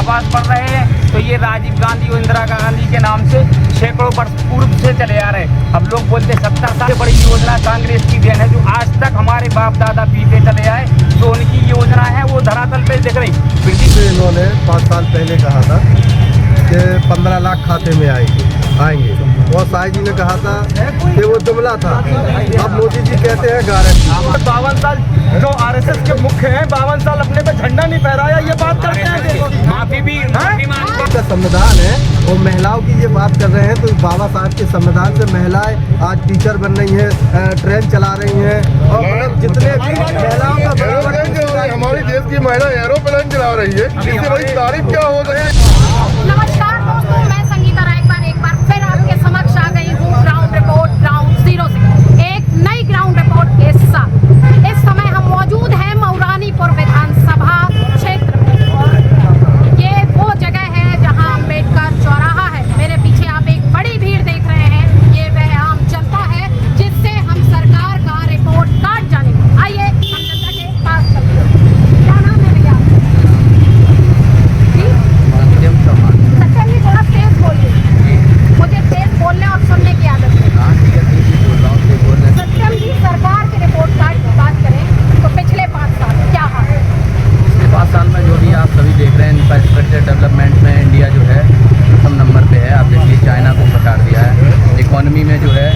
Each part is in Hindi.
आवास बढ़ रहे हैं तो ये राजीव गांधी और इंदिरा गांधी के नाम से सैकड़ों वर्ष पूर्व से चले आ रहे हैं। अब लोग बोलते 70 साल से बड़ी योजना कांग्रेस की देन है, जो आज तक हमारे बाप दादा पीते चले आए, जो उनकी योजना है वो धरातल पे दिख रही। इन्होंने 5 साल पहले कहा था कि 15 लाख खाते में आएंगे और शाह जी ने कहा था कि वो जुमला था। अब मोदी जी कहते हैं गारंटी। 52 साल जो आरएसएस के मुख्य हैं, 52 साल अपने पे झंडा नहीं फहराया, ये बात करते हैं। माफी भी का संविधान है और महिलाओं की ये बात कर रहे हैं, तो बाबा साहब के संविधान से महिलाएं आज टीचर बन रही हैं, ट्रेन चला रही हैं और मतलब जितने भी महिलाओं का हमारी देश की महिला एरोप्लेन चला रही है, इससे बड़ी तारीफ क्या हो गई। नमस्कार दोस्तों, मैं संगीता राय एक बार फिर आपके समक्ष आ गई हूँ ग्राउंड रिपोर्ट ग्राउंड जीरो से एक नई ग्राउंड रिपोर्ट के साथ। इस समय हम मौजूद हैं मऊरानीपुर विधानसभा क्षेत्र में और ये वो जगह है जहां अम्बेडकर चौराहा है। मेरे पीछे आप एक बड़ी भीड़ देख रहे हैं, ये वह आम जनता है जिससे हम सरकार का रिपोर्ट कार्ड जानेंगे। आइए हम जनता के पास चलते हैं। क्या नाम है भैया? सच्चा जी थोड़ा तेज बोलिए, मुझे तेज बोलने और सुनने की आदत है। सत्यम जी, सरकार के रिपोर्ट कार्ड की बात करें तो पिछले 5 साल क्या हाल है? पिछले 5 साल में जो भी आप सभी देख रहे हैं, इंफ्रास्ट्रक्चर डेवलपमेंट में इंडिया जो है प्रथम नंबर पे है। आप देखिए चाइना को पछाड़ दिया है। इकोनॉमी में जो है,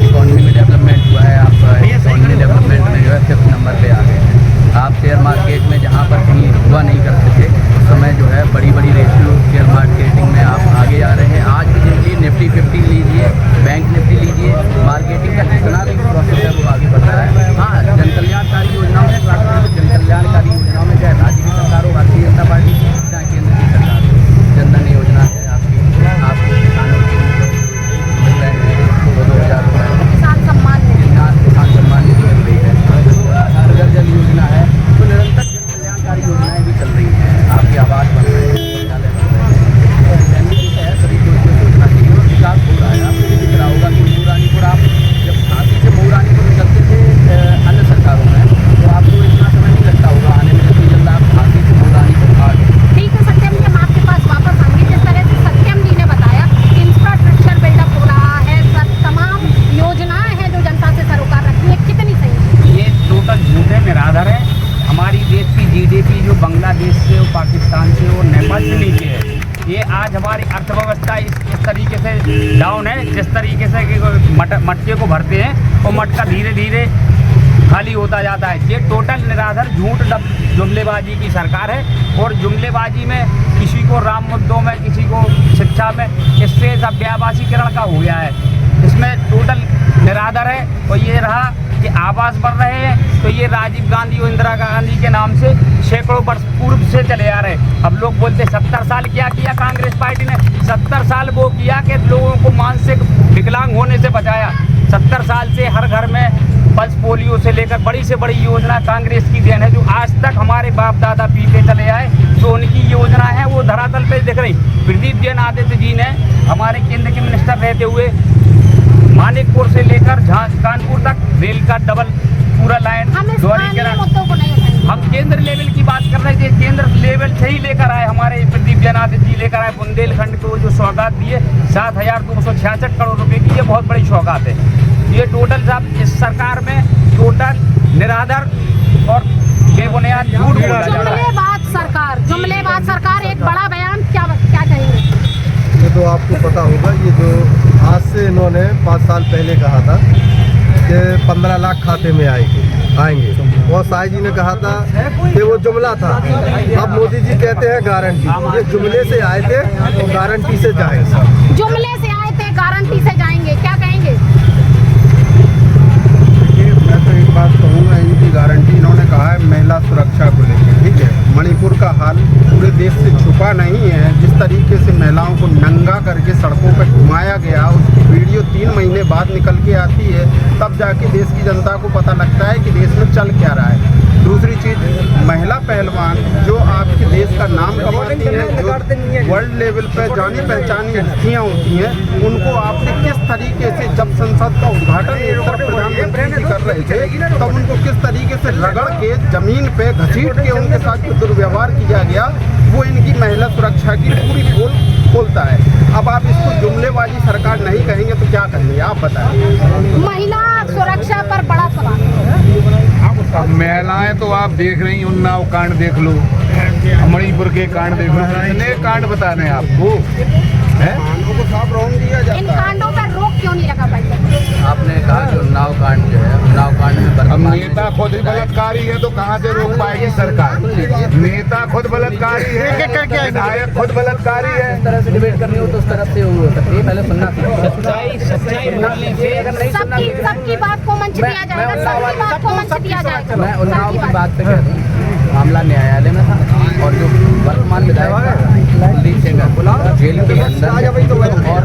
इकोनॉमी में डेवलपमेंट हुआ है, आप इकोनॉमी डेवलपमेंट में जो है 5th नंबर पे आ गए हैं। आप शेयर मार्केट में जहाँ पर कहीं हुआ नहीं करते थे, उस समय जो है बड़ी बड़ी रेशियो शेयर मार्केटिंग में आप आगे आ रहे हैं। आज भी देखिए निफ्टी 50 लीजिए, बैंक निफ्टी लीजिए, मार्केटिंग का जितना भी प्रोसेस है वो आगे बढ़ रहा है। हाँ, जन कल्याणकारी योजनाओं में, जन कल्याणकारी योजनाओं में चाहे राज्य की सरकार हो, भारतीय जनता पार्टी, चाहे केंद्र की सरकार हो, जनधन योजना है आपको किसानों के मिल रहे हैं 2,000 रुपये, किसान सम्मान किसान सम्मान निधि मिल रही है, हर जल योजना है। तो निरंतर जन कल्याणकारी योजनाएं भी चल रही हैं, आपके आवास बन रहे हैं, शौचालय बन रहे हैं, फैमिली है, सभी को सोचना चाहिए और विकास हो रहा है। आपको भी दिख रहा होगा कि मऊरानीपुर, आप जब झांसी से मऊरानीपुर निकलते थे अन्य सरकारों में, तो आपको इतना समय नहीं लगता होगा आने में, जबकि जल्द आप झांसी से मऊरानीपुर आ गए। ठीक है सत्यम जी, हम आपके पास वापस आएंगे। जिस तरह से सत्यम जी ने बताया इंफ्रास्ट्रक्चर बिल्डअप हो रहा है, तमाम योजनाएं हैं जो जनता से सरोकार रखती है, कितनी सही है? ये टोटल झूठे निराधार है। हमारी देश की जीडीपी जो बांग्लादेश से और पाकिस्तान से और नेपाल से नीचे है, ये आज हमारी अर्थव्यवस्था इस तरीके से डाउन है, जिस तरीके से कि मटके को भरते हैं और मटका धीरे धीरे खाली होता जाता है। ये टोटल निराधार झूठ जुमलेबाजी की सरकार है और जुमलेबाजी में किसी को राम मुद्दों में, किसी को शिक्षा में, इससे सब व्यापासीकरण का हो गया है। इसमें टोटल निराधार है। और ये रहा कि आवास बढ़ रहे हैं तो ये राजीव गांधी और इंदिरा गांधी के नाम से सैकड़ों वर्ष पूर्व से चले आ रहे हैं। अब लोग बोलते 70 साल क्या किया कांग्रेस पार्टी ने? 70 साल वो किया कि लोगों को मानसिक विकलांग होने से बचाया। 70 साल से हर घर में पल्स पोलियो से लेकर बड़ी से बड़ी योजना कांग्रेस की देन है, जो आज तक हमारे बाप दादा पीते चले आए, जो उनकी योजना है वो धरातल पे दिख रही। प्रदीप जैन आदित्य जी ने हमारे केंद्र के मिनिस्टर रहते हुए मानिकपुर से लेकर कानपुर तक रेल का डबल पूरा लाइन दोहरीकरण, हम केंद्र लेवल की बात कर रहे थे, केंद्र लेवल से ही लेकर आए हमारे प्रदीप जैन आदित्य जी, लेकर आए बुंदेलखंड को जो सौगात दिए 7,266 करोड़ रुपए की, ये बहुत बड़ी सौगात है। ये टोटल साहब इस सरकार में टोटल निराधार और बेबुनियाद झूठ बोला जा रहा है। जुमलेबाज सरकार, एक बड़ा बयान, क्या कहेंगे? ये तो आपको पता होगा, ये जो आज से इन्होंने 5 साल पहले कहा था कि 15 लाख खाते में आएंगे और शाह जी ने कहा था कि वो जुमला था। अब मोदी जी कहते हैं गारंटी। ये जुमले से आए थे और गारंटी से जाएंगे। जुमले से आए थे, गारंटी से जाएंगे, क्या कहेंगे? मैं तो एक बात कहूँगा, इनकी गारंटी इन्होंने कहा है महिला सुरक्षा को लेकर, ठीक है। मणिपुर का हाल पूरे देश से छुपा नहीं है। जिस तरीके से महिलाओं को नंगा करके सड़कों पर घुमाया गया, उसकी वीडियो 3 महीने बाद निकल के आती है, तब जाके देश की जनता को पता लगता है कि देश में चल क्या रहा है। दूसरी चीज़, महिला पहलवान जो आपके देश का नाम कमाती हैं, जो वर्ल्ड लेवल पर जानी पहचानी हस्तियाँ होती हैं, उनको आपने किस तरीके से, जब संसद का उद्घाटन उत्तर प्रधानमंत्री जी कर रहे थे, तब उनको किस तरीके से रगड़ के जमीन पे घसीट के उनके साथ जो दुर्व्यवहार किया गया, वो इनकी महिला सुरक्षा की पूरी पोल खोलता है। अब आप इसको जुमलेबाजी सरकार नहीं कहेंगे तो क्या कहेंगे, आप बताएं। महिला सुरक्षा पर बड़ा सवाल है। अब महिलाएं तो आप देख रही हैं, उन्नाव कांड देख लो, मणिपुर के कांड देख लो, कितने कांड बता रहे हैं आपको, है? को साफ रोक दिया इन जाता है। कांडों पर रोक क्यों नहीं लगा पाई? आपने कहा जो उन्नाव कांड जो है, उन्नाव कांड में अब वर्तमान में नेता खुद ही बलात्कारी है तो कहाँ से रोक पाएगी सरकार? नेता खुद बलात्कारी है, विधायक खुद बलात्कारी है। इस तरह से डिबेट करनी हो तो उस तरफ से हो सकती है, पहले सुनना चाहिए। सच्चाई बोलने से अगर नहीं सुनना सबकी बात को मंच दिया जाएगा, सबकी बात को मंच दिया जाएगा। मैं उन्नाव की बात पे कहता हूँ, मामला न्यायालय में था और जो वर्तमान विधायक कुलदीप सेंगर जेल के अंदर और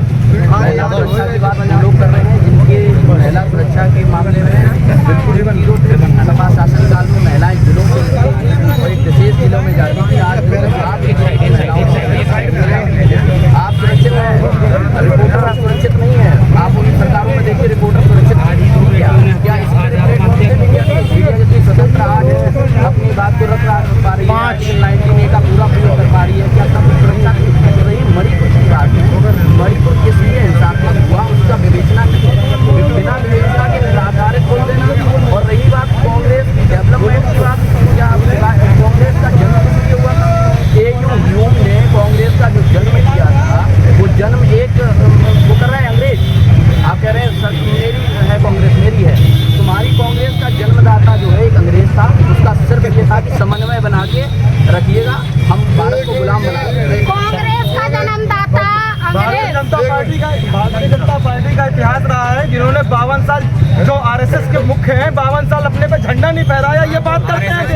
महिला सुरक्षा की बात हम लोग कर रहे हैं, जिनके महिला सुरक्षा के मामले में बिल्कुल सपा शासनकाल में महिलाएं जिलों से और एक विशेष जिलों में जाती थी। आज आपके आप सुरक्षित हैं, रिपोर्टर सुरक्षित नहीं है। आप उन सरकारों में देखिए रिपोर्टर सुरक्षित क्या मीडिया जितनी स्वतंत्र आज है अपनी बात को रख पा रही है, आर्टिकल 19A का पूरा प्रयोग कर पा रही है, क्या सब सुरक्षा कर रही है? मणिपुर की बात है, मणिपुर किस लिए हिंसात्मक हुआ उसका विवेचना बिना विवेचना के आधारित खोल देना। और रही बात कांग्रेस की डेवलपमेंट की बात, क्या कांग्रेस का जन्म किस लिए हुआ था? AU ने कांग्रेस का जो जन्म किया था वो जन्म एक वो कर रहा है अंग्रेज। आप कह रहे हैं सर मेरी है कांग्रेस, मेरी है, तुम्हारी कांग्रेस का जन्मदाता जो है एक अंग्रेज था, उसका सिर्फ ये था कि समन्वय बना के रखिएगा, हम भारत को गुलाम बनाएंगे। कांग्रेस का जन्मदाता भारतीय अंग्रेज। जनता पार्टी का इतिहास रहा है, जिन्होंने 52 साल जो RSS के मुख्य हैं 52 साल अपने पे झंडा नहीं फहराया। ये बात करते हैं कि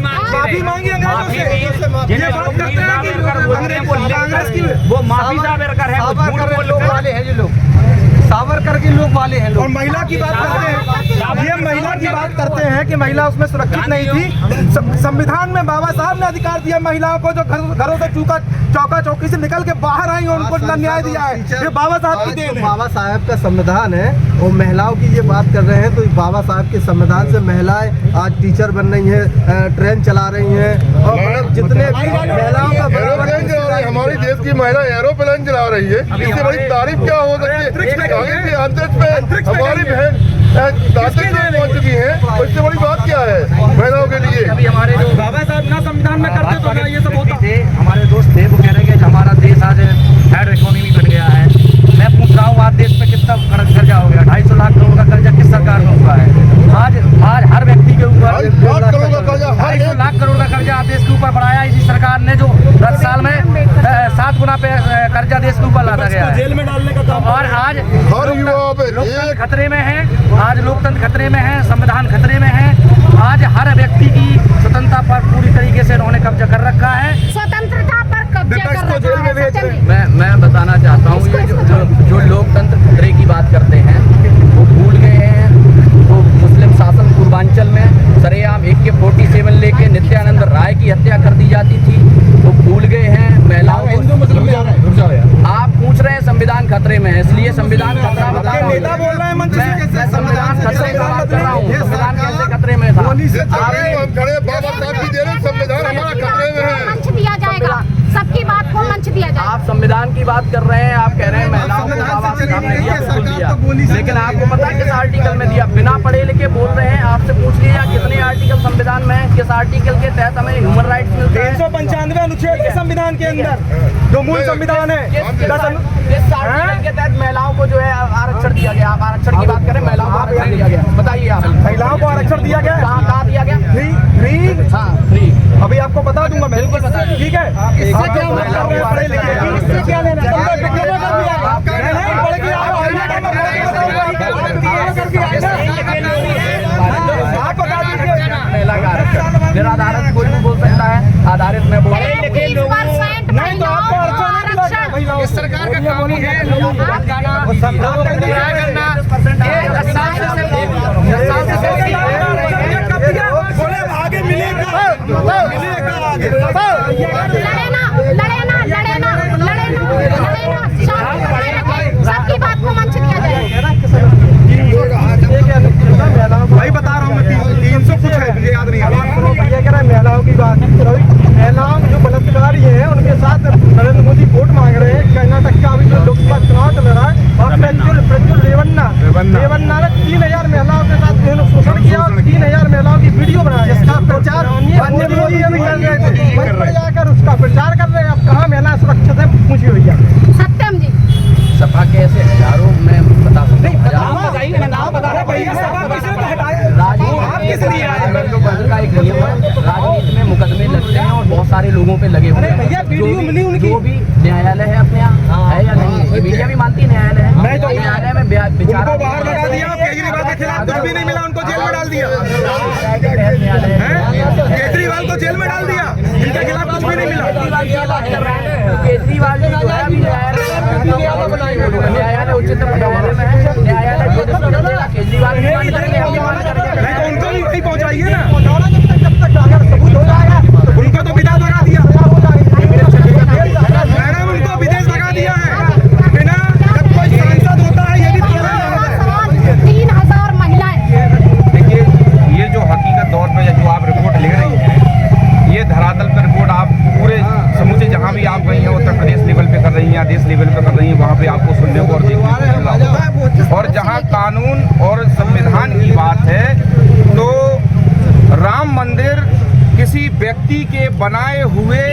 माफी मांगी अंग्रेजों से। ये बात करते हैं कि कांग्रेस की वो माफी साबरकर है, वो झूठ बोल लोग वाले हैं, ये लोग सावरकर के लोग वाले हैं लोग। और महिला की बात करते हैं, ये महिला की बात करते हैं कि महिला उसमें सुरक्षित नहीं थी। संविधान में बाबा साहब ने अधिकार दिया महिलाओं को, जो घरों से चौका चौकी से निकल के बाहर आई और उनको न्याय दिया है। ये बाबा साहब की देन है। बाबा साहब का संविधान है, वो महिलाओं की ये बात कर रहे हैं तो बाबा साहब के संविधान से महिलाएं आज टीचर बन रही हैं, ट्रेन चला रही हैं और मतलब जितने महिलाओं का हमारी देश की महिला एरोप्लेन चला रही है, इससे बड़ी तारीफ क्या हो सकती है? अंतरिक्ष पे हमारी बहन पहुंच चुकी है, और इससे बड़ी बात क्या है महिलाओं के लिए? अभी हमारे जो बाबा साहब ना संविधान में करते तो ना ये सब होता। थे, हमारे दोस्त थे, वो कह रहे हैं कि हमारा देश आज हेड इकोनॉमी बन गया है। मैं पूछ रहा हूँ आज देश पे कितना कर्जा हो गया? 250 लाख करोड़ का कर्जा किस सरकार में हुआ है? आज हर व्यक्ति के ऊपर 250 लाख करोड़ का कर्जा देश के ऊपर बढ़ाया इसी सरकार ने, जो 10 साल में 7 गुना पे कर्जा देश के ऊपर लादा गया है। जेल में डालने का काम। और आज हर युवा पे लोकतंत्र खतरे में है, आज लोकतंत्र खतरे में है, संविधान खतरे में है। आज हर व्यक्ति की स्वतंत्रता पर पूरी तरीके से उन्होंने कब्जा कर रखा है। स्वतंत्रता पर कब्जा कर रखा है। सचिन जी। मैं बताना चाहता हूँ, ये जो लोकतंत्र खतरे की बात करते हैं वो भूल गए हैं। वो मुस्लिम शासन पूर्वांचल में सरेआम AK-47 लेके नित्यानंद राय की हत्या कर दी जाती थी, वो भूल गए हैं। महिलाओं आप पूछ रहे हैं संविधान खतरे में है, इसलिए संविधान खतरा बता रहा हूं। नेता बोल रहे हैं मंच से मैं संविधान खतरे का बात कर रहा हूँ। संविधान कैसे खतरे में था? हम खड़े बाबा साहब की दे रहे हैं, संविधान हमारा खतरे में है। मंच दिया जाएगा, सबकी बात को मंच दिया जाएगा। आप संविधान की बात कर रहे हैं, आप कह रहे हैं महिलाओं को बाबा साहब ने दिया, बिल्कुल दिया, लेकिन आपको पता है किस आर्टिकल में दिया? बिना पढ़े लिखे बोल रहे हैं, आपसे पूछ लीजिए कितने आर्टिकल संविधान में है, किस आर्टिकल के तहत हमें ह्यूमन राइट्स मिलते हैं? 395 अनुच्छेद के संविधान के अंदर जो मूल संविधान है, किस आर्टिकल के तहत महिलाओं को जो है आरक्षण दिया गया? आप आरक्षण की बात करें, महिलाओं को आरक्षण दिया गया, बताइए आप। महिलाओं को आरक्षण दिया गया, कहाँ दिया गया? फ्री। हाँ फ्री। अभी आपको बता दूंगा मैं, बिल्कुल बता, ठीक है? इससे क्या मतलब पढ़े लिखे, इससे क्या लेना? निराधारित कोई भी बोल सकता है, आधारित में बोल 30% महिलाओं को आरक्षण। इस सरकार का काम ही है लोगों को भटकाना, करना। आगे मिलेगा, सबकी बात को मंच दिया जाएगा। भाई बता रहा हूँ मैं, 300 कुछ है, मुझे याद नहीं आ रहा। महिलाओं की बात, महिलाओं जो बलात्कार लड़ा रही हैं उनके साथ नरेंद्र मोदी वोट मांग रहे हैं। कर्नाटक का अभी जो लोकसभा चुनाव चल रहा है और प्रज्वल रेवन्ना ने 3000 महिलाओं के साथ इन्होंने शोषण किया और 3000 महिलाओं की वीडियो बनाई, जिसका प्रचार नरेंद्र मोदी अभी कर रहे थे, मंच पर जाकर उसका प्रचार कर रहे हैं। अब कहाँ महिला सुरक्षित है, पूछिए भैया। सत्यम जी, सपा के ऐसे हजारों में बता सकते हैं, राजनीति का एक नियम है, राजनीति में मुकदमे लगते हैं और बहुत सारे लोगों पे लगे हुए हैं। जो भी न्यायालय है अपने यहाँ है या नहीं है, ये मीडिया भी मानती है न्यायालय है। न्यायालय में विचार बाहर लगा दिया, केजरीवाल के खिलाफ कुछ भी नहीं मिला, उनको जेल में डाल दिया। केजरीवाल को जेल में डाल दिया, इनके खिलाफ कुछ भी नहीं मिला। केजरीवाल जी जो है अभी न्यायालय उच्चतम न्यायालय में है, न्यायालय जो केजरीवाल उनको भी वही पहुंचाइए ना, जब तक अगर सबूत हो जाएगा उनको तो विदेश लगा दिया मैडम, उनको विदेश लगा दिया है बिना जब कोई सांसद होता है। ये भी 3000 महिलाएं। देखिए, ये जो हकीकत तौर पे जो आप रिपोर्ट ले रही हैं, ये धरातल पर रिपोर्ट आप पूरे समूचे जहाँ भी आप गई हैं, उत्तर प्रदेश लेवल पे कर रही हैं, देश लेवल पे कर रही हैं, वहाँ पे आपको सुनने को और देखने को मिल रहा होगा। और जहाँ कानून और संविधान की बात है तो राम मंदिर किसी व्यक्ति के बनाए हुए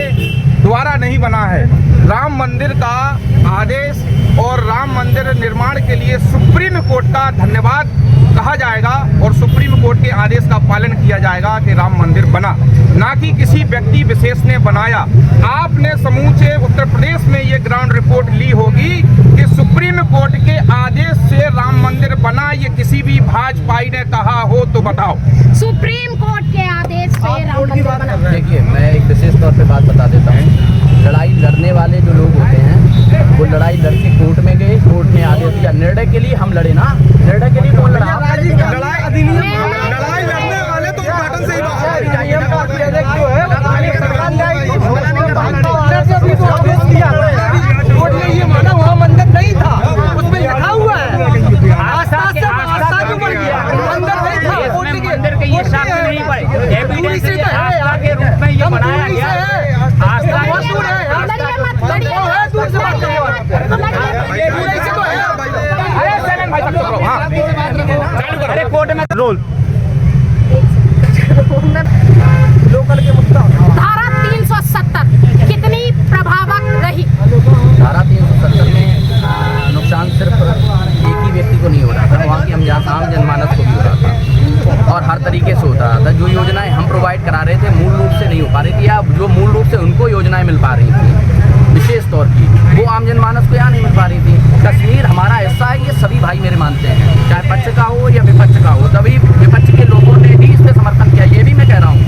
द्वारा नहीं बना है। राम मंदिर का आदेश और राम मंदिर निर्माण के लिए सुप्रीम कोर्ट का धन्यवाद कहा जाएगा और सुप्रीम कोर्ट के आदेश का पालन किया जाएगा कि राम मंदिर बना, ना कि किसी व्यक्ति विशेष ने बनाया। आपने समूचे उत्तर प्रदेश में ये ग्राउंड रिपोर्ट ली होगी कि सुप्रीम कोर्ट के आदेश से राम मंदिर बना, ये किसी भी भाजपाई ने कहा हो तो बताओ। सुप्रीम कोर्ट के आदेश से राम मंदिर बना। देखिए, मैं एक विशेष तौर पे बात बता देता हूँ। लड़ाई लड़ने वाले जो लोग होते हैं वो लड़ाई लड़के कोर्ट में गए, कोर्ट ने आदेश दिया, निर्णय के लिए हम लड़े ना, निर्णय के लिए कौन लड़ा? लड़ाई अधिनियम, लड़ाई लड़ने वाले तो उद्घाटन से ही बाहर जो है कोर्ट ने ये माना वहाँ मंदिर नहीं था, उसमें लिखा हुआ है आस्था से आस्था क्यों बढ़ गया, मंदिर नहीं था, मंदिर के ये साक्ष्य नहीं पड़े, एविडेंस है, आस्था के रूप में ये बनाया गया है। आस्था अरे कोर्ट में रोल लोकल के मुद्दा। धारा 370 कितनी प्रभावक रही? धारा 370 में नुकसान सिर्फ एक ही व्यक्ति को नहीं हो रहा था, वहाँ की आम जनमानस को भी हो रहा था और हर तरीके से होता रहा था। जो योजनाएं हम प्रोवाइड करा रहे थे मूल रूप से नहीं हो पा रही थी, या जो मूल रूप से उनको योजनाएं मिल पा रही थी विशेष तौर की, वो आम जनमानस को यहाँ नहीं मिल पा रही थी। कश्मीर हमारा हिस्सा है, ये सभी भाई मेरे मानते हैं, चाहे पक्ष का हो या विपक्ष का हो। तभी विपक्ष के लोगों ने भी इस पर समर्थन किया। ये भी मैं कह रहा हूँ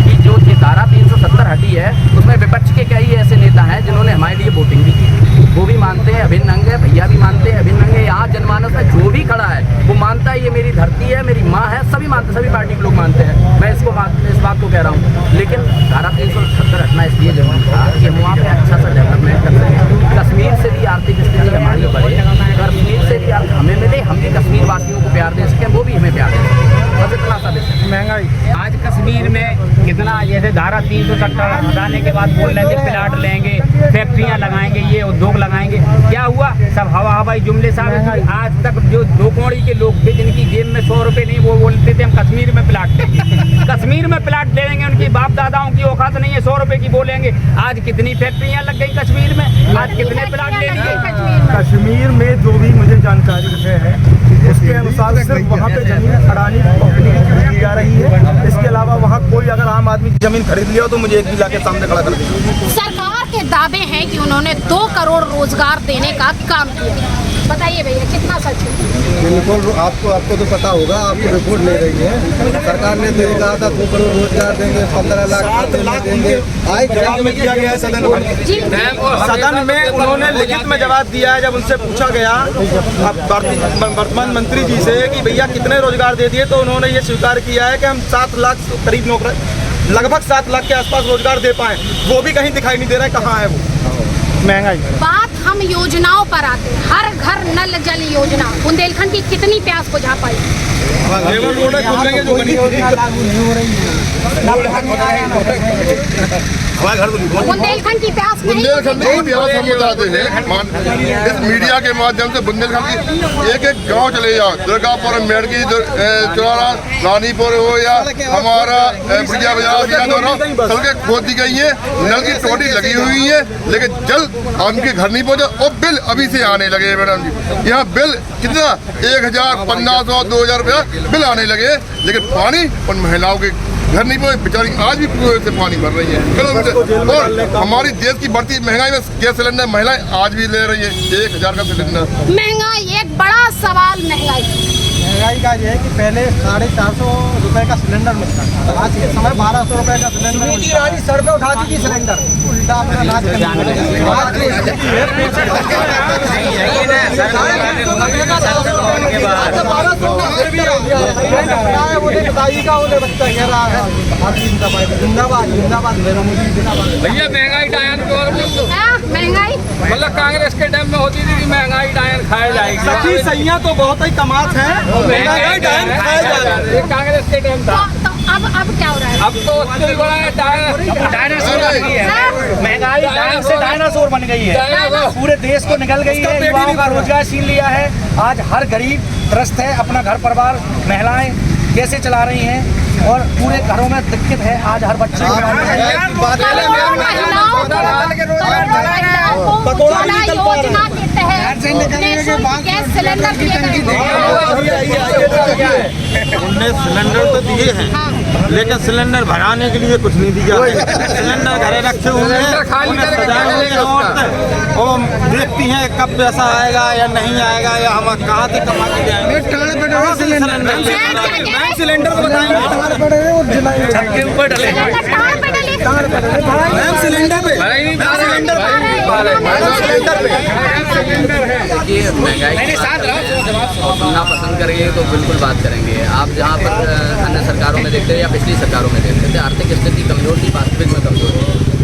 कि जो धारा 370 हटी है उसमें विपक्ष के कई ऐसे नेता हैं जिन्होंने हमारे लिए वोटिंग भी की, वो भी मानते हैं अभिन्न अंग है, भैया भी मानते हैं अभिन्न अंग है। यहाँ जनमानस में जो भी खड़ा है वो मानता है ये मेरी धरती है, मेरी माँ है, सभी मानते, सभी पार्टी के लोग मानते हैं। मैं इस बात को कह रहा हूँ। लेकिन धारा 370 हटना इसलिए जरूरी था कि हम वहाँ पे अच्छा सा डेवलपमेंट कर सकें, कश्मीर से भी आर्थिक स्थिति हमारी बढ़े, कश्मीर से भी हमें मिले, हम भी कश्मीर वासियों को प्यार दे सकें, वो भी हमें प्यार दे सकें, बस इतना सा दे सकें। महंगाई आज कश्मीर में कितना, जैसे धारा 370 हटाने के बाद बोल रहे थे प्लाट लेंगे, फैक्ट्रियां लगाएंगे, ये उद्योग लगाएंगे, क्या हुआ? सब हवाई जुमले साबित। आज तक जो 2 कौड़ी के लोग थे जिनकी जेब में 100 रुपए नहीं, वो बोलते थे हम कश्मीर में प्लाट लेंगे कश्मीर में प्लाट ले लेंगे, उनकी बाप दादाओं की औकात नहीं है 100 रुपए की बोलेंगे। आज कितनी फैक्ट्रियां लग गई कश्मीर में, आज कितने प्लाट ले लिए? कश्मीर में जो भी मुझे जानकारी है उसके अनुसार सिर्फ वहाँ पे जमीन अडानी कंपनी की जा रही है। इसके अलावा वहाँ कोई अगर आम आदमी जमीन खरीद लिया तो मुझे एक भी लाके सामने खड़ा कर देगा। सरकार के दावे हैं कि उन्होंने 2 करोड़ रोजगार देने का काम किया। बताइए भैया कितना सच है? बिल्कुल, आपको तो पता होगा, आपको रिपोर्ट ले रही है। सरकार ने तो कहा था 2 करोड़ रोजगार देंगे, 15 लाख देंगे। आज जवाब में दिया गया है सदन में उन्होंने लिखित में जवाब दिया है। जब उनसे पूछा गया वर्तमान मंत्री जी से कि भैया कितने रोजगार दे दिए, तो उन्होंने ये स्वीकार किया है कि हम 7 लाख करीब नौकरी, लगभग 7 लाख के आसपास रोजगार दे पाए। वो भी कहीं दिखाई नहीं दे रहा है, कहाँ है वो? महंगाई। बात हम योजनाओं पर आते हैं। हर घर नल जल योजना बुंदेलखंड की कितनी प्यास बुझा पाई? बुंदेलखंड की प्यास नहीं बुंदेलखंड की प्यास हम बताते हैं इस मीडिया के माध्यम से। बुंदेलखंड की एक एक गांव चले जाओ, दुर्गापुर, मेड़की, चौरा, रानीपुर हो या हमारा भुजिया बाजार या दोनों सड़कें खोद दी गई हैं, नल की टोटी लगी हुई है, लेकिन जल उनके घर नहीं पहुंचा और बिल अभी से आने लगे मैडम जी। यहाँ बिल कितना 1000, 1500, 2000 रुपया बिल आने लगे, लेकिन पानी उन महिलाओं के घर नहीं पहुंचे। बेचारी आज भी कुएं से पानी भर रही है। और हमारी देश की बढ़ती महंगाई में गैस सिलेंडर महिलाएं आज भी ले रही है 1000 का सिलेंडर। महंगाई एक बड़ा सवाल। महंगाई का ये है कि पहले 450 रुपए का सिलेंडर मिलता था, आज के समय 1200 रुपए का सिलेंडर। मोदी रानी सर पे उठाती थी सिलेंडर, उल्टा अपना नाच भैया महंगाई डायन को और महंगाई मतलब कांग्रेस के टाइम में होती थी कि महंगाई डायन खाया जाएगी। सच्ची सैया तो बहुत ही कमात है, महंगाई डायन खाया जा रहा है। कांग्रेस के टाइम था। तो अब क्या हो रहा है? अब तो उससे बड़ा है डायनासोर बन गई है। महंगाई डायन से डायनासोर बन गई है, पूरे देश को निकल गई है, युवाओं का रोजगार छीन लिया है। आज हर गरीब त्रस्त है, अपना घर परिवार महिलाएं कैसे चला रही हैं और पूरे घरों में दिक्कत है। आज हर बच्चे योजना के तहत गैस सिलेंडर दिए उनने सिलेंडर तो दिए हैं, लेकिन सिलेंडर भराने के लिए कुछ नहीं दिया है। सिलेंडर घरे रखे हुए हैं, उन्हें सजाए हुए हैं औरतें, वो देखती हैं कब पैसा आएगा या नहीं आएगा, या हम कहाँ से कमा के जाएंगे। सिलेंडर को बताएंगे छत के ऊपर डले सिलेंडर पे देखिए महंगाई सुनना पसंद करेंगे तो बिल्कुल बात करेंगे। आप जहाँ पर अन्य सरकारों में देखते हैं या पिछली सरकारों में देखते थे आर्थिक स्थिति कमजोर थी, वास्तविक में कमजोर थी।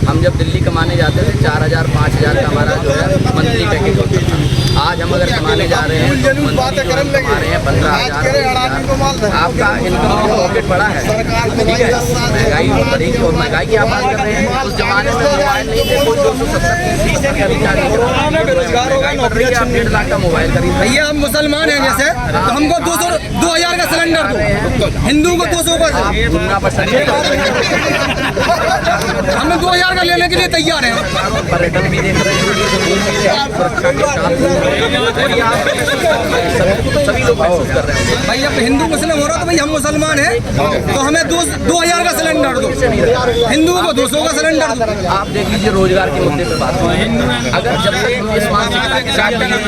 हम जब दिल्ली कमाने जाते थे 4000, 5000 का हमारा जो है मंथली पैकेज होता था। आज हम अगर कमाने जा रहे हैं तो मंथली जो हम कमा रहे हैं 15,000। आपका इनकम पॉकेट बड़ा है, ठीक है। महंगाई बढ़ेगी और महंगाई की आप बात कर रहे हैं। उस जमाने में मोबाइल नहीं थे, 270 का रिचार्ज नौकरी आप 1.5 लाख का मोबाइल खरीद। भैया हम मुसलमान हैं जैसे, तो हमको 2000 का सिलेंडर दो, हिंदू को 200 का। दुनिया पसंद हम 2000 का लेने के लिए तैयार हैं। पर्यटन भी देख रहे हैं, सुरक्षा के साथ सभी लोग महसूस कर रहे हैं। भाई अब हिंदू मुस्लिम हो रहा तो भाई हम मुसलमान हैं, तो हमें 2000 का सिलेंडर दो, हिंदुओं को 200 का सिलेंडर दो। आप देख लीजिए रोजगार के मुद्दे पे बात करें। अगर जब तक इस मानसिकता के साथ गवर्नमेंट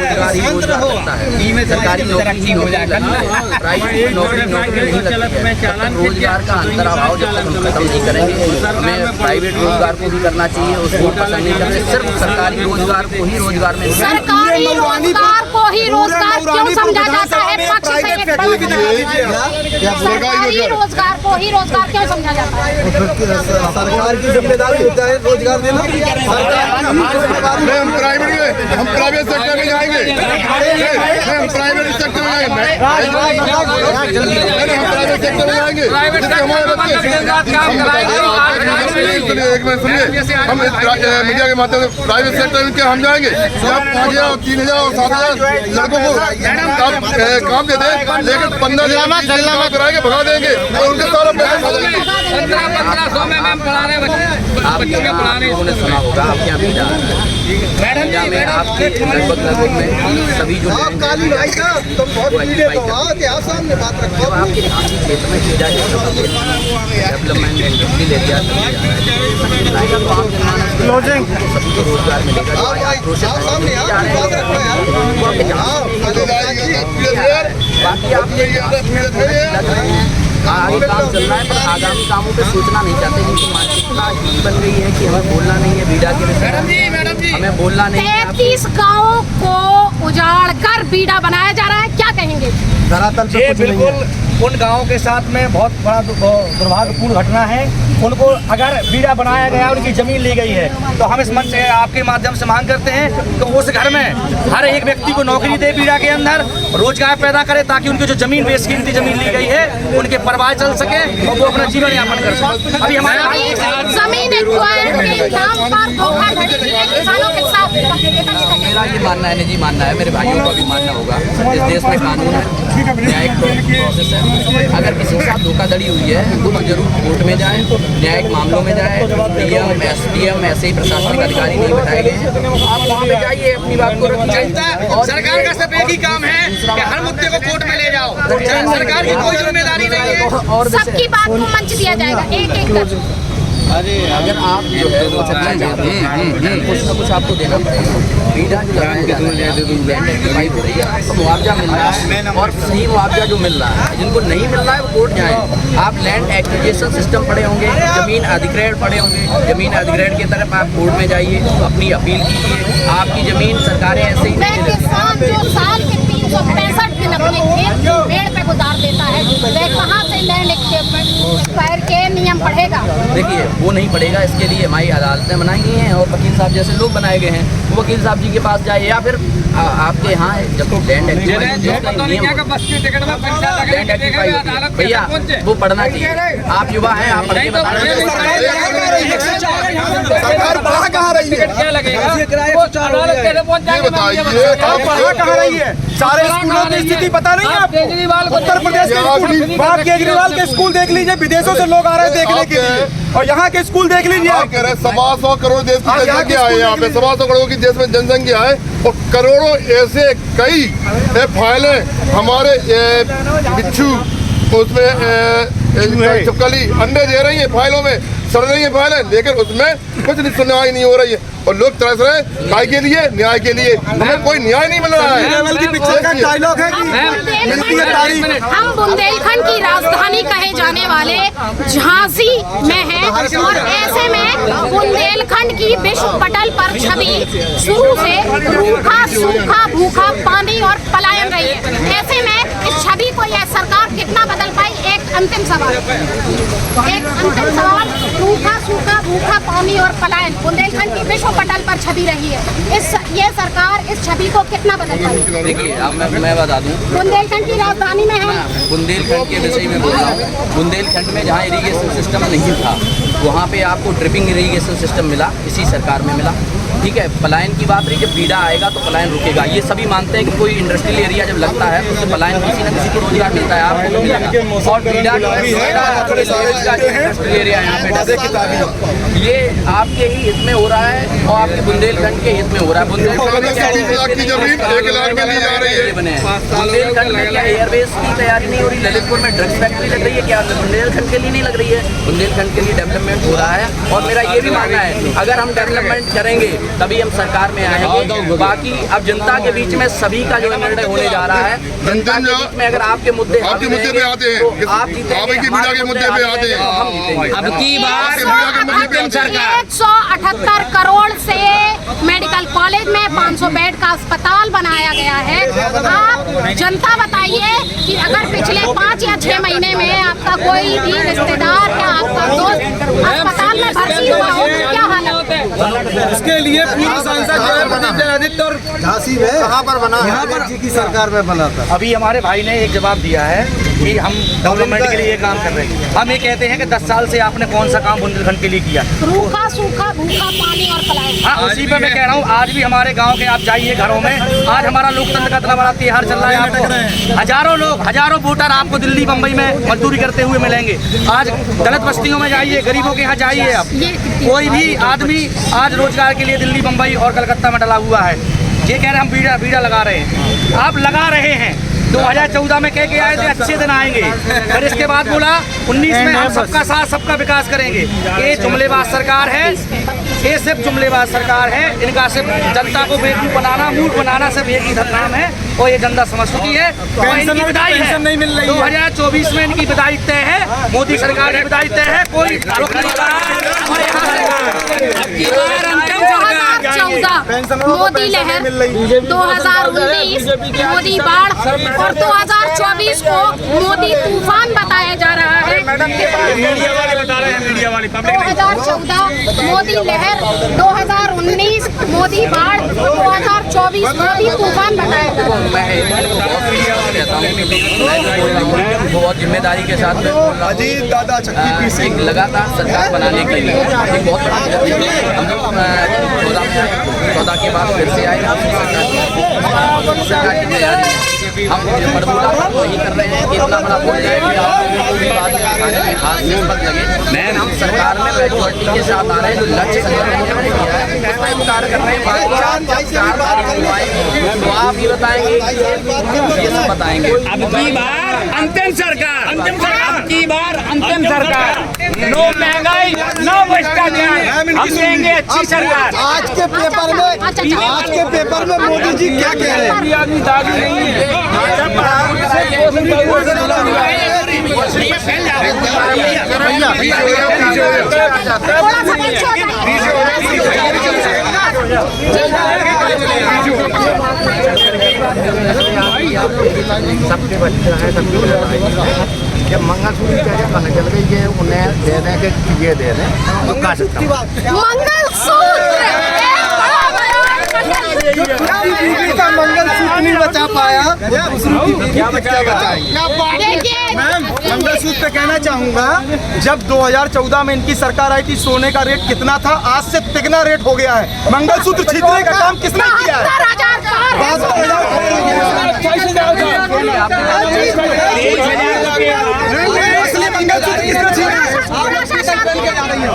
रोजगार ही रोजगार करता है, सरकारी नौकरी ही नौकरी लगती है, प्राइवेट नौकरी नहीं लगती है। रोजगार का अंतराभाव जब तक हम खत्म नहीं करेंगे, हमें प्राइवेट रोजगार को भी करना चाहिए, उसको पसंद नहीं करते। सिर्फ सरकारी रोजगार को ही रोजगार में सरकारी रोजगार को ही रोजगार क्यों समझा जाता है? पक्ष से एक सरकारी रोजगार को ही रोजगार क्यों समझा जाता है? सरकार की जिम्मेदारी होता है रोजगार देना। हम प्राइवेट सेक्टर में जाएंगे, हम प्राइवेट सेक्टर में जाएंगे, हम प्राइवेट सेक्टर में जाएंगे, हमारे बच्चे एक मिनट सुनिए, हम मीडिया के माध्यम से प्राइवेट सेक्टर में हम जाएंगे, जब 5000, 3000 और 7000 लड़कों को काम दे दें, लेकिन 15,000 कराएंगे, भगा देंगे और उनके सारा पैसा खा जाएंगे। 1500 में मैम पढ़ा रहे बच्चे, आप लोगों ने सुना होगा, आपके यहाँ मीडिया में आपके लगभग में सभी जो जब आपके खासी क्षेत्र में की जाए डेवलपमेंट इंडस्ट्री ले दिया तो आम जनमानस सभी को रोजगार मिलेगा। जो आज आप प्रोसेस जा रहे हैं, बाकी आप आगे काम चल रहा है, पर आगामी कामों पे सोचना नहीं चाहते, क्योंकि मानसिकता ही बन गई है कि हमें बोलना नहीं है। बीडा के विषय हमें बोलना नहीं है। 33 गाँवों को उजाड़ कर बीडा बनाया जा रहा है, क्या कहेंगे? धरातल पे कुछ नहीं है। उन गाँव के साथ में बहुत बड़ा दुर्भाग्यपूर्ण घटना है। उनको अगर बीड़ा बनाया गया, उनकी ज़मीन ली गई है, तो हम इस मंच से आपके माध्यम से मांग करते हैं तो उस घर में हर एक व्यक्ति को नौकरी दे, बीड़ा के अंदर रोजगार पैदा करे, ताकि उनकी जो ज़मीन बेशकीमती ज़मीन ली गई है उनके परिवार चल सके और वो अपना जीवन यापन कर सके। अभी हमारे जमीन एक्वायर के नाम पर धोखाधड़ी की है किसानों के साथ। मेरा ये मानना है, निजी मानना है, मेरे भाइयों का भी मानना होगा, इस देश में कानून है, न्यायिक प्रोसेस है। अगर किसी के साथ धोखाधड़ी हुई है तो जरूर कोर्ट में जाए, न्यायिक मामलों में जाए। डीएम, एसडीएम ऐसे ही प्रशासनिक अधिकारी नहीं बैठाए गए हैं, आप वहाँ पे जाइए, अपनी बात को रखिए। सरकार का सिर्फ एक ही काम है कि हर मुद्दे को कोर्ट में ले जाओ, सरकार की कोई जिम्मेदारी नहीं है। और सबकी बात को मंच दिया जाएगा एक एक कर। अगर आप जो है वो चलना चाहते हैं कुछ ना कुछ आपको देना पड़ेगा। बीड़ा जो लगाया जा रहा है, लैंड एक्टिफाई हो रही है तो मुआवजा मिल रहा है, और सही मुआवजा जो मिल रहा है, जिनको नहीं मिल रहा है वो कोर्ट जाए। आप लैंड एक्विजिशन सिस्टम पढ़े होंगे, जमीन अधिग्रहण पढ़े होंगे, जमीन अधिग्रहण की तरफ आप कोर्ट में जाइए, अपनी अपील कीजिए। आपकी जमीन सरकारें ऐसे ही किसान जो साल के 365 दिन अपने खेत पेड़ पे गुजार देता है, वह कहाँ से लैंड एक्वायर के नियम पढ़ेगा? देखिए वो नहीं पड़ेगा, इसके लिए हमारी अदालतें बनाई गई हैं और वकील साहब जैसे लोग बनाए गए हैं, वो वकील साहब जी के पास जाए, या फिर आपके यहाँ जब लैंड एक्टिफाई भैया वो पढ़ना चाहिए। आप युवा हैं, आप पढ़ के बताइए। सरकार पढ़ा कहाँ रही है? रही है सारे स्कूलों की स्थिति पता नहीं है आपको? उत्तर प्रदेश के स्कूल, आप केजरीवाल के स्कूल देख लीजिए, विदेशों से लोग आ रहे हैं देखने के लिए, और यहाँ के स्कूल देख लीजिए। आप कह रहे हैं 1.25 करोड़ देश की जनसंख्या है, यहाँ पे 1.25 करोड़ की देश में जनसंख्या है, और करोड़ों ऐसे कई फाइलें हमारे बिच्छू उसमें छिपकली अंडे दे रही है, फाइलों में सड़ रही है फाइलें, लेकिन उसमें कुछ सुनवाई नहीं हो रही है, और लोग तरस रहे हैं न्याय के लिए, न्याय के लिए। हमें कोई न्याय नहीं मिल रहा है। बल्कि पीछे का डायलॉग है कि हम बुंदेलखंड की राजधानी कहे जाने वाले झांसी में हैं, और ऐसे में बुंदेलखंड की विश्व पटल पर छवि शुरू से रूखा सूखा भूखा पानी और पलायन रही है। ऐसे में इस छवि को यह सरकार कितना बदल पाई? एक अंतिम सवाल, रूखा सूखा भूखा पानी और पलायन बुंदेलखंड की विश्व पटल पर छवि रही है। ये सरकार इस छवि को कितना बदल पाई? देखिए अब मैं बता दूं, बुंदेलखंड की राजधानी में है, बुंदेलखंड के विषय में बोल रहा हूँ। बुंदेलखंड में जहाँ इरीगेशन सिस्टम नहीं था, वहाँ पे आपको ड्रिपिंग इरीगेशन सिस्टम मिला, इसी सरकार में मिला। ठीक है, पलायन की बात रही, जब बीड़ा आएगा तो पलायन रुकेगा। ये सभी मानते हैं कि कोई इंडस्ट्रियल एरिया जब लगता है तो उससे पलायन किसी न किसी को रोजगार मिलता है, आपको तो मिलेगा। और बीड़ा इंडस्ट्रियल एरिया यहाँ पे ये आपके ही हित में हो रहा है और आपके बुंदेलखंड के हित में हो रहा है। बुंदेलखंड में क्या एयरबेस की तैयारी नहीं हो रही? ललितपुर में ड्रग्स फैक्ट्री लग रही है, क्या बुंदेलखंड के लिए नहीं लग रही है? बुंदेलखंड के लिए डेवलपमेंट हो रहा है, और मेरा ये भी मानना है अगर हम डेवलपमेंट करेंगे तभी हम सरकार में आएंगे। बाकी अब जनता के बीच में सभी का जो निर्णय होने जा रहा है, जनता के बीच में अगर आपके मुद्दे पे आते हैं तो आप जीतेंगे, मुद्दे पे आते हैं हम जीतेंगे। अब की बार 178 करोड़ से मेडिकल कॉलेज में 500 बेड का अस्पताल बनाया गया है। आप जनता बताइए कि अगर पिछले 5 या 6 महीने में आपका कोई भी रिश्तेदार या आपका दोस्त अस्पताल में भर्ती हुआ हो तो क्या हालत है? इसके लिए पूर्व सांसद जो है प्रदीप जनादित्य और झांसी में कहाँ पर बना? यहाँ पर जी की सरकार में बना था। अभी हमारे भाई ने एक जवाब दिया है कि हम डेवलपमेंट के लिए ये काम कर रहे हैं। हम ये कहते हैं कि 10 साल से आपने कौन सा काम बुंदेलखंड के लिए किया? रूखा सूखा भूखा पानी और पलायन। हाँ, उसी पे मैं कह रहा हूँ, आज भी हमारे गांव के आप जाइए घरों में, आज हमारा लोकतंत्र का इतना बड़ा त्योहार चल रहा है। आपको हजारों लोग, हजारों वोटर आपको दिल्ली बम्बई में मजदूरी करते हुए मिलेंगे। आज दलित बस्तियों में जाइए, गरीबों के यहाँ जाइए, आप कोई भी आदमी आज रोजगार के लिए दिल्ली बम्बई और कलकत्ता में डला हुआ है। ये कह रहे हम बीड़ा लगा रहे हैं, आप लगा रहे हैं। 2014 में कह के आए थे अच्छे दिन आएंगे, फिर इसके बाद बोला 19 में हम सबका साथ सबका विकास करेंगे। ये जुमलेबाज सरकार है, ये सिर्फ जुमलेबाज सरकार है। इनका सिर्फ जनता को बेवकूफ बनाना, मूर्ख बनाना सिर्फ एक ही नाम है, और ये जनता समझ चुकी है। और इनकी विदाई है, 2024 में इनकी विदाई तय है, मोदी सरकार की विदाई तय है, कोई रुक नहीं रहा है। 2014 मोदी लहर, 2019 मोदी बाढ़ और 2024 2024 को मोदी तूफान बताया जा रहा है। मीडिया वाले बता रहे हैं, मीडिया वाले 2014 मोदी लहर, 2019 मोदी बाढ़, 2024 मोदी तूफान बताया जा रहा है। मैं बहुत जिम्मेदारी के साथ अजीत दादा चक्की पीसी एक लगातार सरकार बनाने के लिए एक बहुत बड़ा हम लोग 14 के बाद फिर से आए सरकार की तैयारी हम बड़बूला वही कर रहे हैं कि इतना बड़ा बोल जाए कि आप लोगों को भी बात दिखाने में हाथ निष्पत लगे। मैं हम सरकार में मेजॉरिटी के साथ आ रहे हैं, जो लक्ष्य संगठन ने हमें दिया है उसमें हम कार्य कर रहे हैं। तो आप ये बताएंगे, ये सब बताएंगे। अब की बार अंतिम सरकार, अब की बार अंतिम सरकार, नो महंगाई, नो भ्रष्टाचार, हम देंगे अच्छी सरकार। आज के पेपर में मोदी जी क्या कह रहे हैं? सबके बच्चे हैं, सबकी जब मंगलसूत्र कहने चल गई ये उन्हें दे दें कि ये दे दें तो कहा सकता हूँ का मंगलसूत्र नहीं बचा पाया, क्या बचाएंगे? मैम मंगलसूत्र पे कहना चाहूँगा, जब 2014 में इनकी सरकार आई थी सोने का रेट कितना था, आज से तिगना रेट हो गया है। मंगलसूत्र छीनने का काम किसने किया है?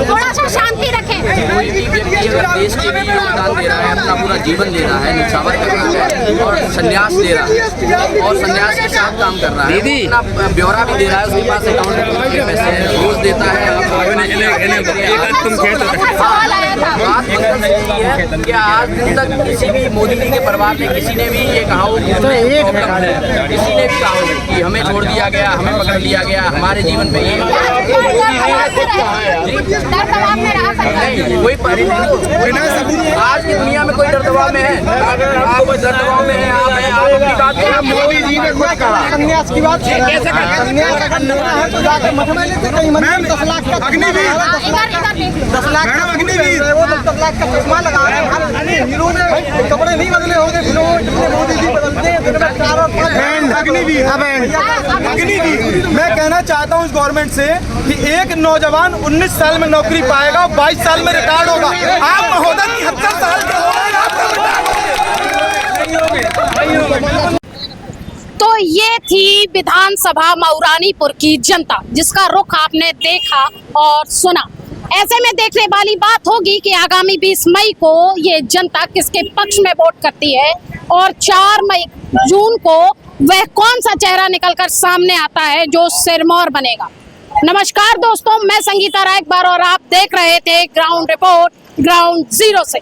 थोड़ा सा शांति रखें। कोई भी व्यक्ति अगर देश के लिए योगदान दे रहा है, अपना पूरा जीवन दे रहा है, निछावर कर रहा है और संन्यास ले रहा है और संन्यास के साथ काम कर रहा है, अपना ब्यौरा भी दे रहा है, उसके पास अकाउंट में पैसे रोज देता है। बात कि आज दिन तक किसी भी मोदी जी के परिवार में किसी ने भी ये कहा हो, किसी ने भी कहा हो कि हमें छोड़ दिया गया, हमें पकड़ लिया गया, हमारे जीवन पे ये कोई आज की दुनिया में कोई डर दबाव में है, आप डर दबाव में है, आप अपनी बात करें। मोदी जी ने खुद कहा संन्यास की बात कैसे करना है तो जाके मत में लेते कहीं मत 10 लाख का अग्निवीर 10 लाख का अग्निवीर वो 10 लाख का चश्मा लगा रहे हैं। हीरो ने कपड़े नहीं बदले होंगे, मोदी जी बदलते हैं अग्निवीर। मैं कहना चाहता हूँ इस गवर्नमेंट से कि एक नौजवान 19 साल में नौकरी पाएगा, 22 साल में रिटायर्ड होगा। आप महोदय 73 साल के हो गए। तो ये थी विधानसभा मऊरानीपुर की जनता, जिसका रुख आपने देखा और सुना। ऐसे में देखने वाली बात होगी कि आगामी 20 मई को ये जनता किसके पक्ष में वोट करती है और 4 जून को वह कौन सा चेहरा निकलकर सामने आता है जो सिरमौर बनेगा। नमस्कार दोस्तों, मैं संगीता रायकबार और आप देख रहे थे ग्राउंड रिपोर्ट ग्राउंड जीरो से।